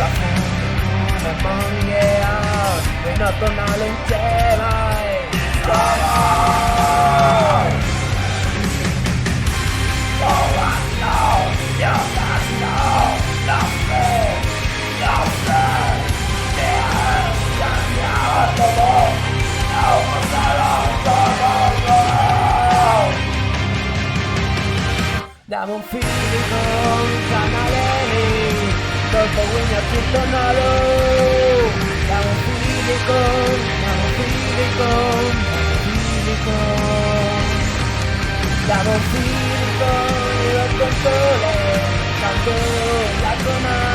come monghia, e non tornare insieme. Diamo un filico, canale, dopo quindi a tutto nolo. Diamo un filico, diamo un filico, diamo un filico, lo controllo, tanto la zona.